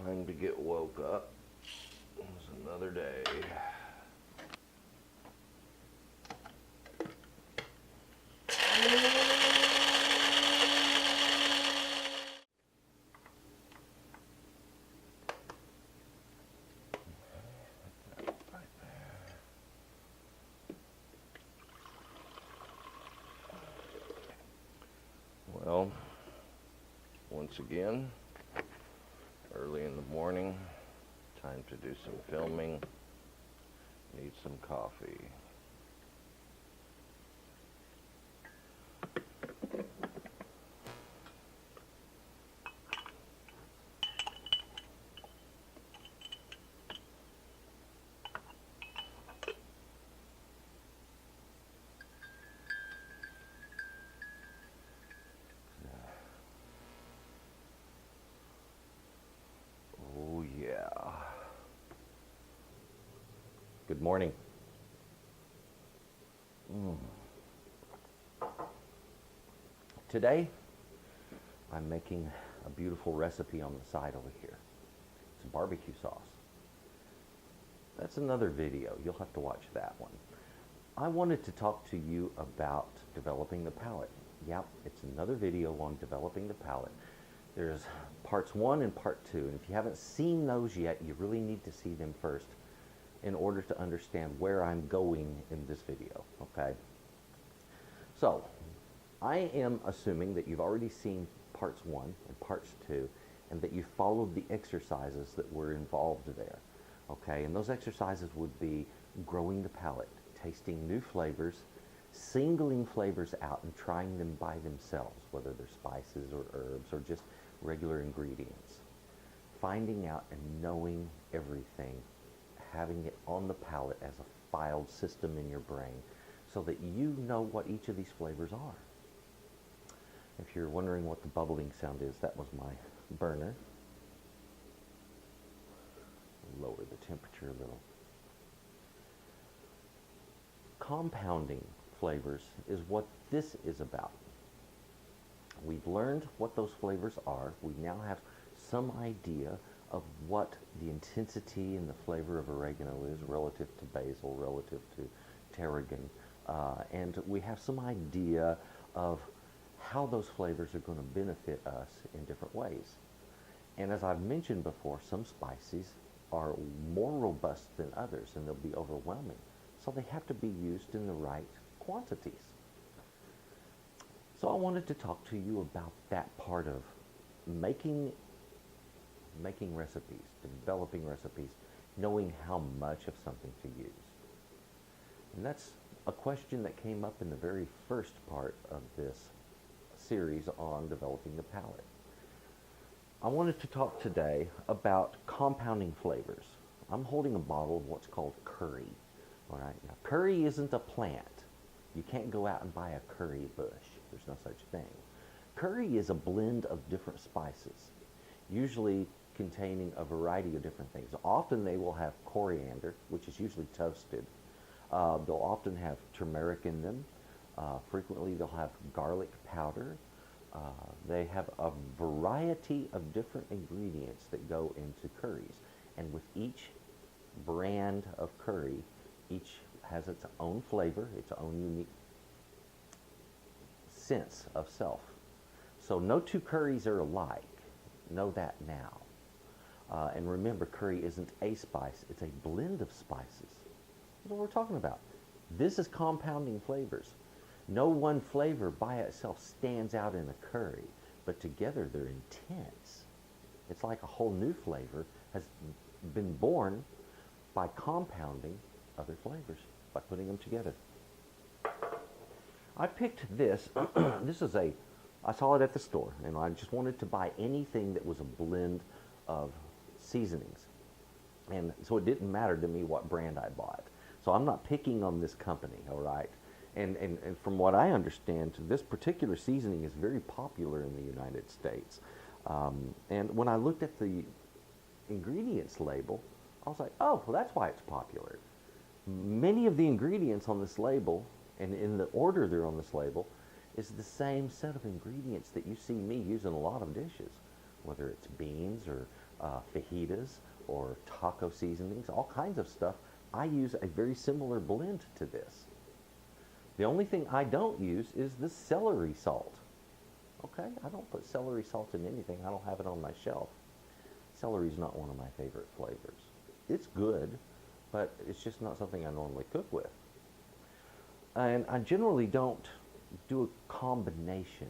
Time to get woke up. It's another day. Well, once again, early in the morning, time to do some filming. Need some coffee. Oh yeah. Good morning. Today, I'm making a beautiful recipe on the side over here. It's a barbecue sauce. That's another video. You'll have to watch that one. I wanted to talk to you about developing the palate. Yep, it's another video on developing the palate. There's parts 1 and part 2, and if you haven't seen those yet, you really need to see them first in order to understand where I'm going in this video, okay? So, I am assuming that you've already seen parts 1 and parts 2, and that you followed the exercises that were involved there, okay? And those exercises would be growing the palate, tasting new flavors, singling flavors out and trying them by themselves, whether they're spices or herbs or just regular ingredients. Finding out and knowing everything, having it on the palate as a filed system in your brain so that you know what each of these flavors are. If you're wondering what the bubbling sound is, that was my burner. Lower the temperature a little. Compounding flavors is what this is about. We've learned what those flavors are. We now have some idea of what the intensity and the flavor of oregano is relative to basil, relative to tarragon, and we have some idea of how those flavors are going to benefit us in different ways. And as I've mentioned before, some spices are more robust than others, and they'll be overwhelming. So they have to be used in the right quantities. So I wanted to talk to you about that part of making recipes, developing recipes, knowing how much of something to use. And that's a question that came up in the very first part of this series on developing the palate. I wanted to talk today about compounding flavors. I'm holding a bottle of what's called curry. All right, now curry isn't a plant. You can't go out and buy a curry bush. There's no such thing. Curry is a blend of different spices, usually containing a variety of different things. Often they will have coriander, which is usually toasted. They'll often have turmeric in them. Frequently they'll have garlic powder. They have a variety of different ingredients that go into curries. And with each brand of curry, each has its own flavor, its own unique sense of self. So no two curries are alike. Know that now. And remember, curry isn't a spice, it's a blend of spices. That's what we're talking about. This is compounding flavors. No one flavor by itself stands out in a curry, but together they're intense. It's like a whole new flavor has been born by compounding other flavors, by putting them together. I picked this. I saw it at the store, and I just wanted to buy anything that was a blend of seasonings. And so it didn't matter to me what brand I bought. So I'm not picking on this company, all right? And from what I understand, this particular seasoning is very popular in the United States. And when I looked at the ingredients label, I was like, oh, well, that's why it's popular. Many of the ingredients on this label, and in the order they're on this label, is the same set of ingredients that you see me use in a lot of dishes, whether it's beans or fajitas or taco seasonings, all kinds of stuff. I use a very similar blend to this. The only thing I don't use is the celery salt. Okay, I don't put celery salt in anything. I don't have it on my shelf. Celery is not one of my favorite flavors. It's good, but it's just not something I normally cook with. And I generally don't do a combination.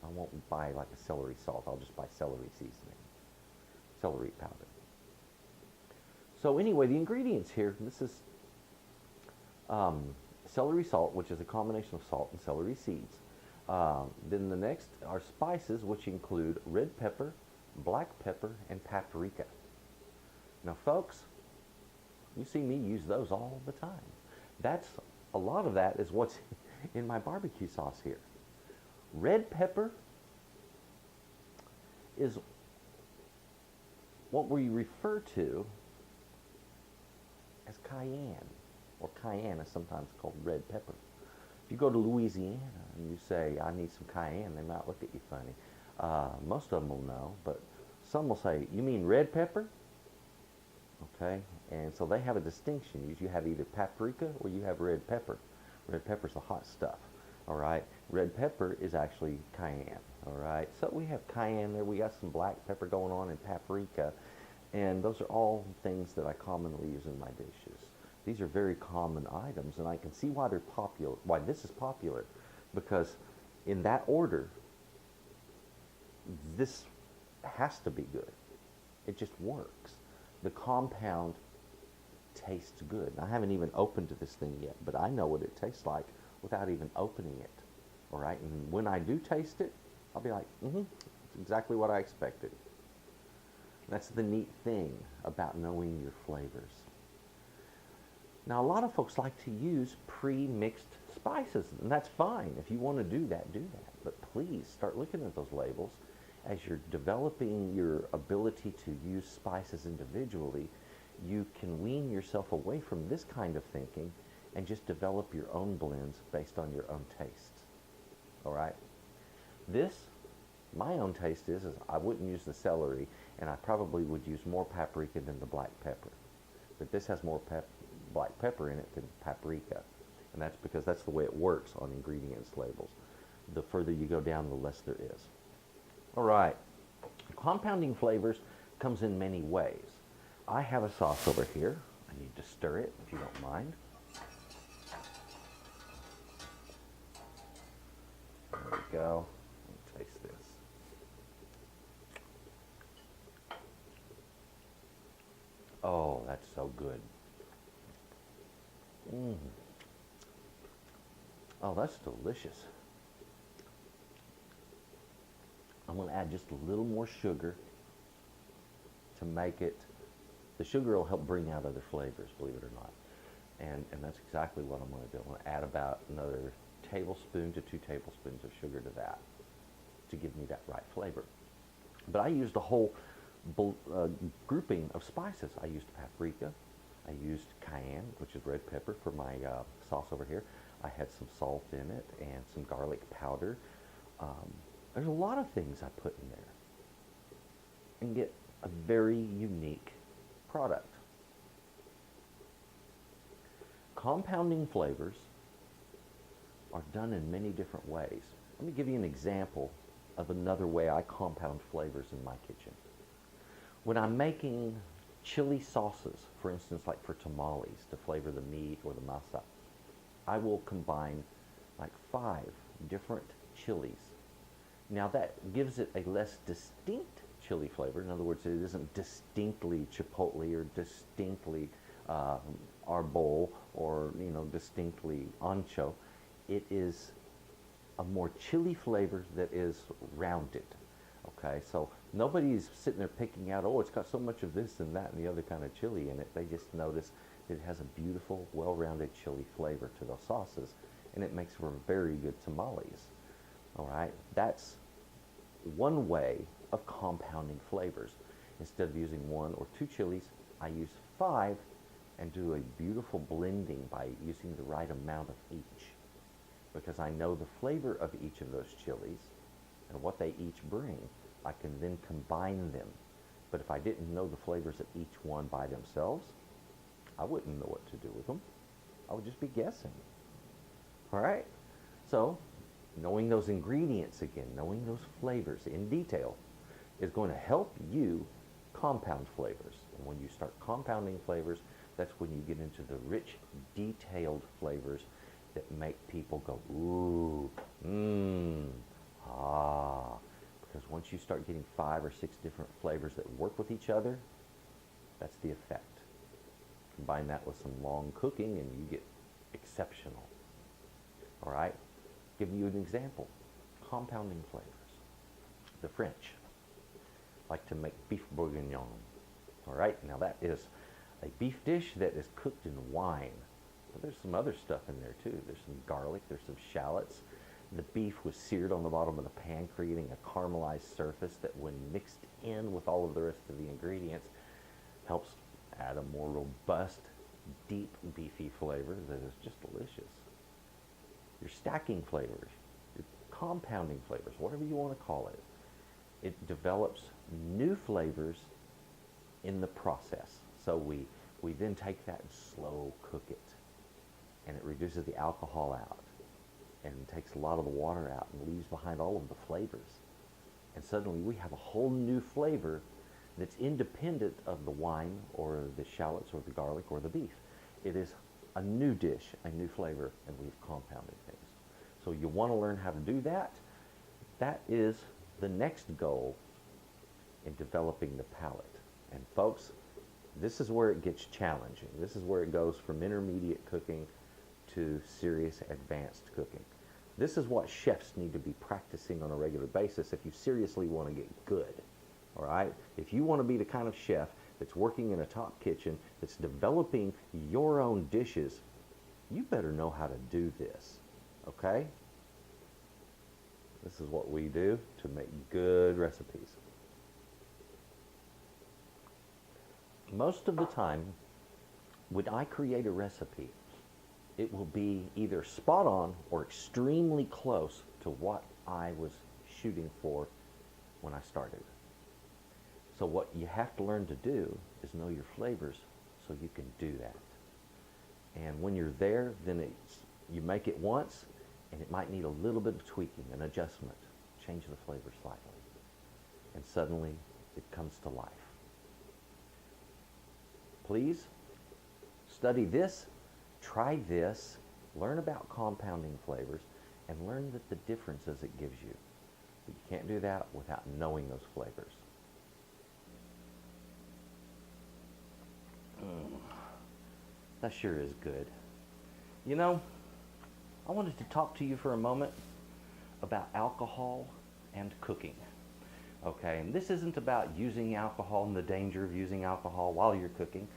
I won't buy like a celery salt. I'll just buy celery seasoning, celery powder. So anyway, the ingredients here, this is celery salt, which is a combination of salt and celery seeds. Then the next are spices, which include red pepper, black pepper, and paprika. Now, folks, you see me use those all the time. A lot of that is what's in my barbecue sauce here. Red pepper is what we refer to as cayenne, or cayenne is sometimes called red pepper. If you go to Louisiana and you say, I need some cayenne, they might look at you funny. Most of them will know, but some will say, you mean red pepper? Okay, and so they have a distinction. You have either paprika or you have red pepper. Red pepper's the hot stuff, all right? Red pepper is actually cayenne, all right? So we have cayenne there. We got some black pepper going on and paprika, and those are all things that I commonly use in my dishes. These are very common items, and I can see why they're popular, why this is popular, because in that order, this has to be good. It just works. The compound tastes good. I haven't even opened this thing yet, but I know what it tastes like without even opening it. All right, and when I do taste it, I'll be like, it's exactly what I expected. That's the neat thing about knowing your flavors. Now, a lot of folks like to use pre-mixed spices, and that's fine. If you want to do that, do that. But please start looking at those labels. As you're developing your ability to use spices individually, you can wean yourself away from this kind of thinking and just develop your own blends based on your own tastes. All right? My own taste is I wouldn't use the celery, and I probably would use more paprika than the black pepper. But this has more black pepper in it than paprika. And that's because that's the way it works on ingredients labels. The further you go down, the less there is. All right, compounding flavors comes in many ways. I have a sauce over here. I need to stir it, if you don't mind. There we go. Let me taste this. Oh, that's so good. Oh, that's delicious. I'm going to add just a little more sugar to make it. The sugar will help bring out other flavors, believe it or not. And that's exactly what I'm going to do. I'm going to add about another tablespoon to 2 tablespoons of sugar to that to give me that right flavor. But I used a whole grouping of spices. I used paprika. I used cayenne, which is red pepper, for my sauce over here. I had some salt in it and some garlic powder. There's a lot of things I put in there and get a very unique product. Compounding flavors are done in many different ways. Let me give you an example of another way I compound flavors in my kitchen. When I'm making chili sauces, for instance, like for tamales, to flavor the meat or the masa, I will combine like 5 different chilies. Now that gives it a less distinct chili flavor. In other words, it isn't distinctly chipotle or distinctly arbol or distinctly ancho. It is a more chili flavor that is rounded. Okay, so nobody's sitting there picking out, oh, it's got so much of this and that and the other kind of chili in it. They just notice that it has a beautiful, well-rounded chili flavor to those sauces, and it makes for very good tamales. All right, that's one way of compounding flavors. Instead of using 1 or 2 chilies, I use 5 and do a beautiful blending by using the right amount of each, because I know the flavor of each of those chilies and what they each bring. I can then combine them But if I didn't know the flavors of each one by themselves, I wouldn't know what to do with them. I would just be guessing. All right? So, knowing those ingredients again, knowing those flavors in detail is going to help you compound flavors. And when you start compounding flavors, that's when you get into the rich, detailed flavors that make people go, ooh, ah. Because once you start getting 5 or 6 different flavors that work with each other, that's the effect. Combine that with some long cooking and you get exceptional. All right? Give you an example. Compounding flavors. The French like to make beef bourguignon. All right? Now that is a beef dish that is cooked in wine. But there's some other stuff in there too. There's some garlic, there's some shallots. The beef was seared on the bottom of the pan, creating a caramelized surface that when mixed in with all of the rest of the ingredients helps add a more robust, deep beefy flavor that is just delicious. You're stacking flavors, you're compounding flavors, whatever you want to call it. It develops new flavors in the process. So we then take that and slow cook it. And it reduces the alcohol out and takes a lot of the water out and leaves behind all of the flavors. And suddenly we have a whole new flavor that's independent of the wine or the shallots or the garlic or the beef. It is a new dish, a new flavor, and we've compounded things. So you want to learn how to do that. That is the next goal in developing the palate. And folks, this is where it gets challenging. This is where it goes from intermediate cooking to serious advanced cooking. This is what chefs need to be practicing on a regular basis if you seriously want to get good. All right? If you want to be the kind of chef that's working in a top kitchen, that's developing your own dishes, you better know how to do this. Okay? This is what we do to make good recipes. Most of the time, when I create a recipe, it will be either spot on or extremely close to what I was shooting for when I started. So what you have to learn to do is know your flavors so you can do that. And when you're there, then you make it once, and it might need a little bit of tweaking, an adjustment, change the flavor slightly. And suddenly, it comes to life. Please study this, try this, learn about compounding flavors, and learn the differences it gives you. But you can't do that without knowing those flavors. That sure is good. You know, I wanted to talk to you for a moment about alcohol and cooking. Okay, and this isn't about using alcohol and the danger of using alcohol while you're cooking,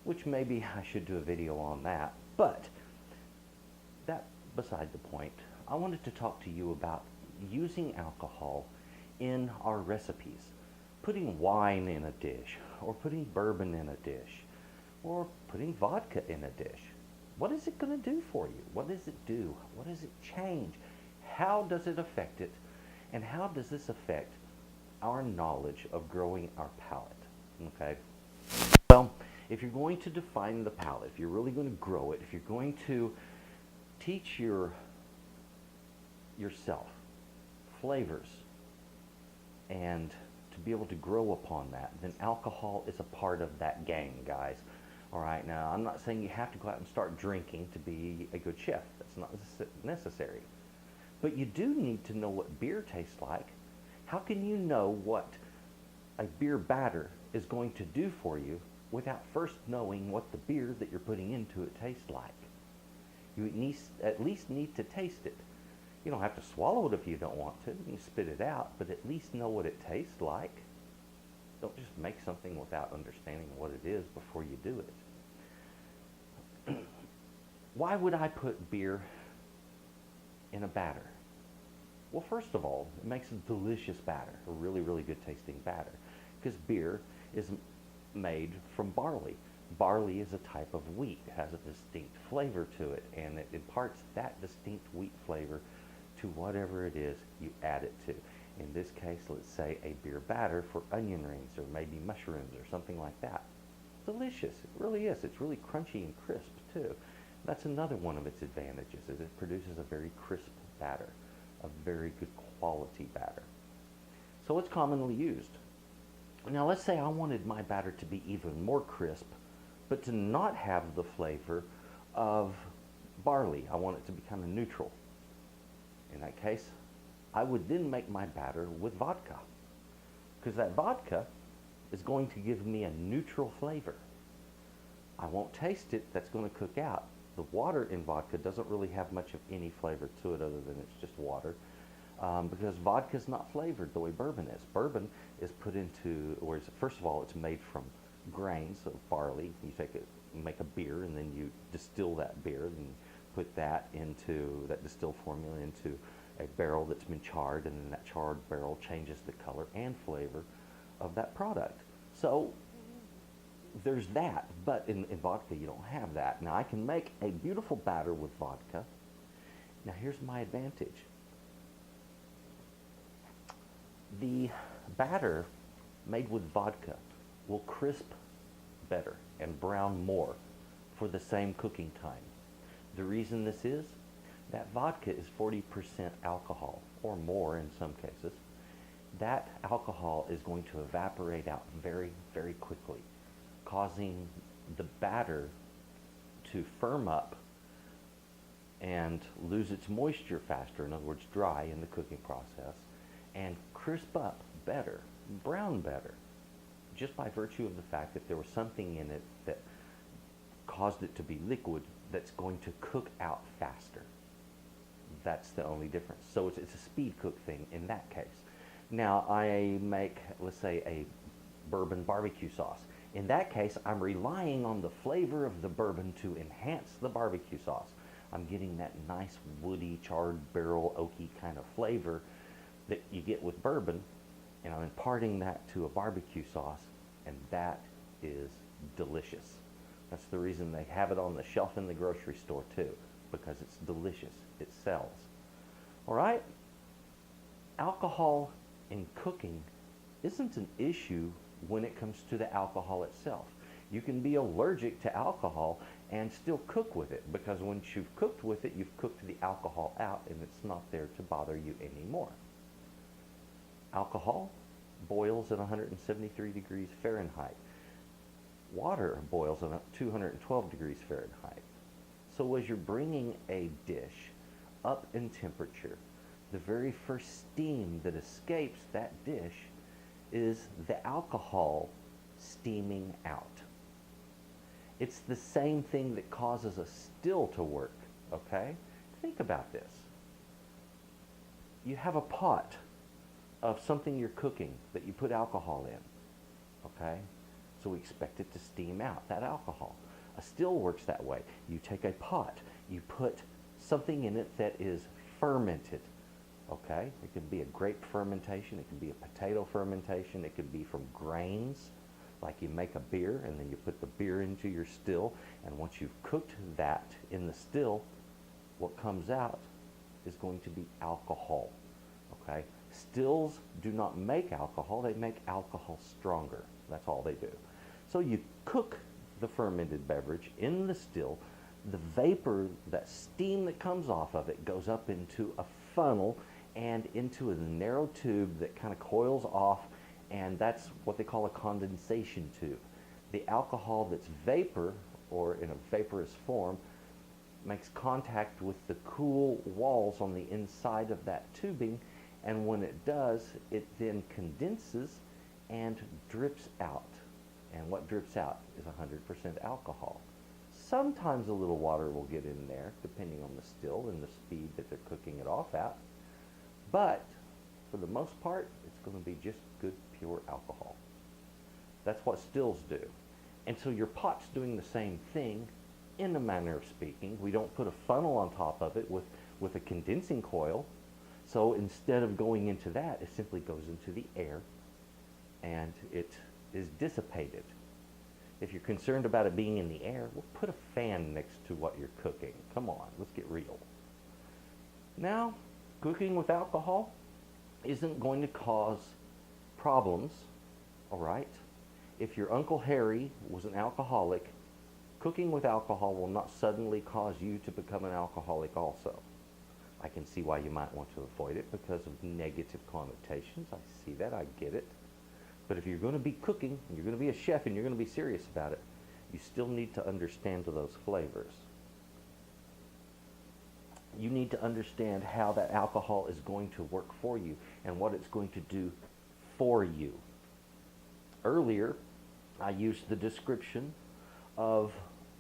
which maybe I should do a video on that, but that beside the point. I wanted to talk to you about using alcohol in our recipes. Putting wine in a dish, or putting bourbon in a dish, or putting vodka in a dish. What is it going to do for you? What does it do? What does it change? How does it affect it? And how does this affect our knowledge of growing our palate? Okay? Well, if you're going to define the palate, if you're really going to grow it, if you're going to teach yourself flavors and to be able to grow upon that, then alcohol is a part of that game, guys. All right, now I'm not saying you have to go out and start drinking to be a good chef. That's not necessary. But you do need to know what beer tastes like. How can you know what a beer batter is going to do for you without first knowing what the beer that you're putting into it tastes like? You at least need to taste it. You don't have to swallow it if you don't want to. You can spit it out, but at least know what it tastes like. Don't just make something without understanding what it is before you do it. Why would I put beer in a batter? Well, first of all, it makes a delicious batter, a really, really good tasting batter, because beer is made from barley. Barley is a type of wheat. It has a distinct flavor to it, and it imparts that distinct wheat flavor to whatever it is you add it to. In this case, let's say a beer batter for onion rings or maybe mushrooms or something like that. Delicious. It really is. It's really crunchy and crisp too. That's another one of its advantages, is it produces a very crisp batter, a very good quality batter. So it's commonly used. Now let's say I wanted my batter to be even more crisp, but to not have the flavor of barley. I want it to be kind of neutral. In that case, I would then make my batter with vodka, because that vodka is going to give me a neutral flavor. I won't taste it, that's going to cook out. The water in vodka doesn't really have much of any flavor to it other than it's just water, because vodka is not flavored the way bourbon is. Bourbon is put into, or first of all, it's made from grains of barley. You make a beer, and then you distill that beer, and put that distilled formula into a barrel that's been charred, and then that charred barrel changes the color and flavor of that product. So there's that, but in vodka you don't have that. Now I can make a beautiful batter with vodka. Now here's my advantage. The batter made with vodka will crisp better and brown more for the same cooking time. The reason this is, that vodka is 40% alcohol, or more in some cases. That alcohol is going to evaporate out very, very quickly, causing the batter to firm up and lose its moisture faster, in other words, dry in the cooking process, and crisp up better, brown better, just by virtue of the fact that there was something in it that caused it to be liquid that's going to cook out faster. That's the only difference. So it's a speed cook thing in that case. Now I make, let's say, a bourbon barbecue sauce. In that case, I'm relying on the flavor of the bourbon to enhance the barbecue sauce. I'm getting that nice woody, charred barrel, oaky kind of flavor that you get with bourbon, and I'm imparting that to a barbecue sauce, and that is delicious. That's the reason they have it on the shelf in the grocery store too, because it's delicious. It sells. All right? Alcohol in cooking isn't an issue when it comes to the alcohol itself. You can be allergic to alcohol and still cook with it, because once you've cooked with it, you've cooked the alcohol out and it's not there to bother you anymore. Alcohol boils at 173 degrees Fahrenheit. Water boils at 212 degrees Fahrenheit. So as you're bringing a dish up in temperature, the very first steam that escapes that dish is the alcohol steaming out. It's the same thing that causes a still to work, okay? Think about this. You have a pot of something you're cooking that you put alcohol in, okay? So we expect it to steam out, that alcohol. A still works that way. You take a pot, you put something in it that is fermented, okay? It could be a grape fermentation, it could be a potato fermentation, it could be from grains, like you make a beer and then you put the beer into your still, and once you've cooked that in the still, what comes out is going to be alcohol, okay? Stills do not make alcohol, they make alcohol stronger. That's all they do. So you cook the fermented beverage in the still, the vapor, that steam that comes off of it goes up into a funnel and into a narrow tube that kind of coils off, and that's what they call a condensation tube. The alcohol that's vapor, or in a vaporous form, makes contact with the cool walls on the inside of that tubing, and when it does, it then condenses and drips out. And what drips out is 100% alcohol. Sometimes a little water will get in there, depending on the still and the speed that they're cooking it off at. But for the most part, it's going to be just good, pure alcohol. That's what stills do. And so your pot's doing the same thing, in a manner of speaking. We don't put a funnel on top of it with a condensing coil. So instead of going into that, it simply goes into the air and it is dissipated. If you're concerned about it being in the air, well, put a fan next to what you're cooking. Come on, let's get real. Now, Cooking with alcohol isn't going to cause problems, all right? If your Uncle Harry was an alcoholic, cooking with alcohol will not suddenly cause you to become an alcoholic also. I can see why you might want to avoid it because of negative connotations. I see that, I get it. But if you're going to be cooking, and you're going to be a chef, and you're going to be serious about it, you still need to understand those flavors. You need to understand how that alcohol is going to work for you and what it's going to do for you. Earlier, I used the description of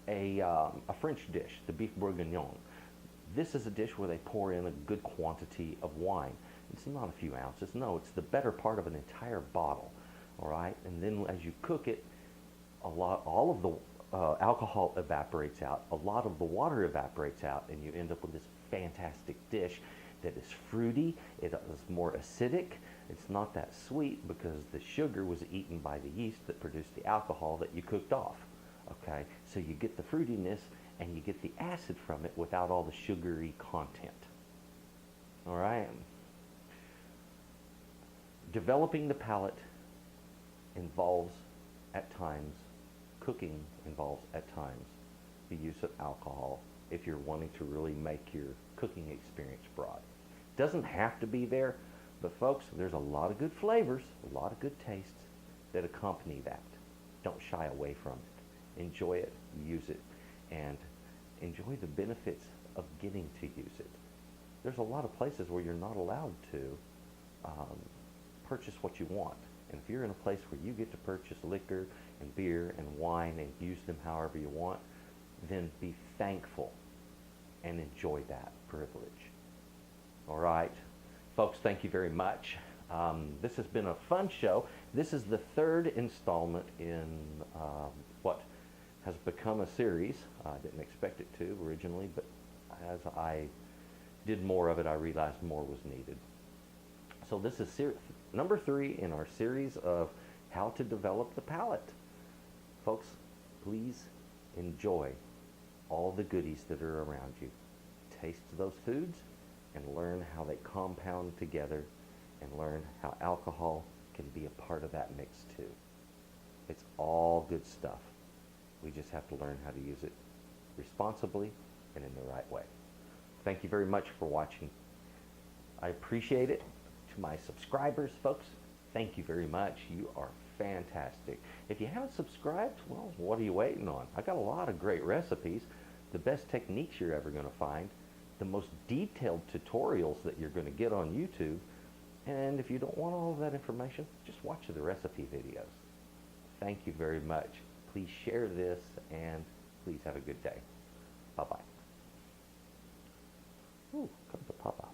a French dish, the Beef Bourguignon. This is a dish where they pour in a good quantity of wine. It's not a few ounces, no, it's the better part of an entire bottle, all right? And then as you cook it, all of the alcohol evaporates out, a lot of the water evaporates out, and you end up with this fantastic dish that is fruity, it is more acidic, it's not that sweet because the sugar was eaten by the yeast that produced the alcohol that you cooked off, okay? So you get the fruitiness and you get the acid from it without all the sugary content, all right? Developing the palate involves, at times, cooking involves, at times, the use of alcohol if you're wanting to really make your cooking experience broad. It doesn't have to be there, but folks, there's a lot of good flavors, a lot of good tastes that accompany that. Don't shy away from it. Enjoy it, use it, and enjoy the benefits of getting to use it. There's a lot of places where you're not allowed to purchase what you want. And if you're in a place where you get to purchase liquor and beer and wine and use them however you want, then be thankful and enjoy that privilege. All right, folks, thank you very much. This has been a fun show. This is the third installment in what has become a series. I didn't expect it to originally, but as I did more of it, I realized more was needed. So this is number 3 in our series of how to develop the palate. Folks, please enjoy all the goodies that are around you. Taste those foods and learn how they compound together and learn how alcohol can be a part of that mix too. It's all good stuff. We just have to learn how to use it responsibly and in the right way. Thank you very much for watching. I appreciate it. To my subscribers, folks, thank you very much. You are fantastic. If you haven't subscribed, well, what are you waiting on? I got a lot of great recipes, the best techniques you're ever going to find, the most detailed tutorials that you're going to get on YouTube. And if you don't want all of that information, just watch the recipe videos. Thank you very much. Please share this and please have a good day. Bye-bye. Ooh, come to Papa.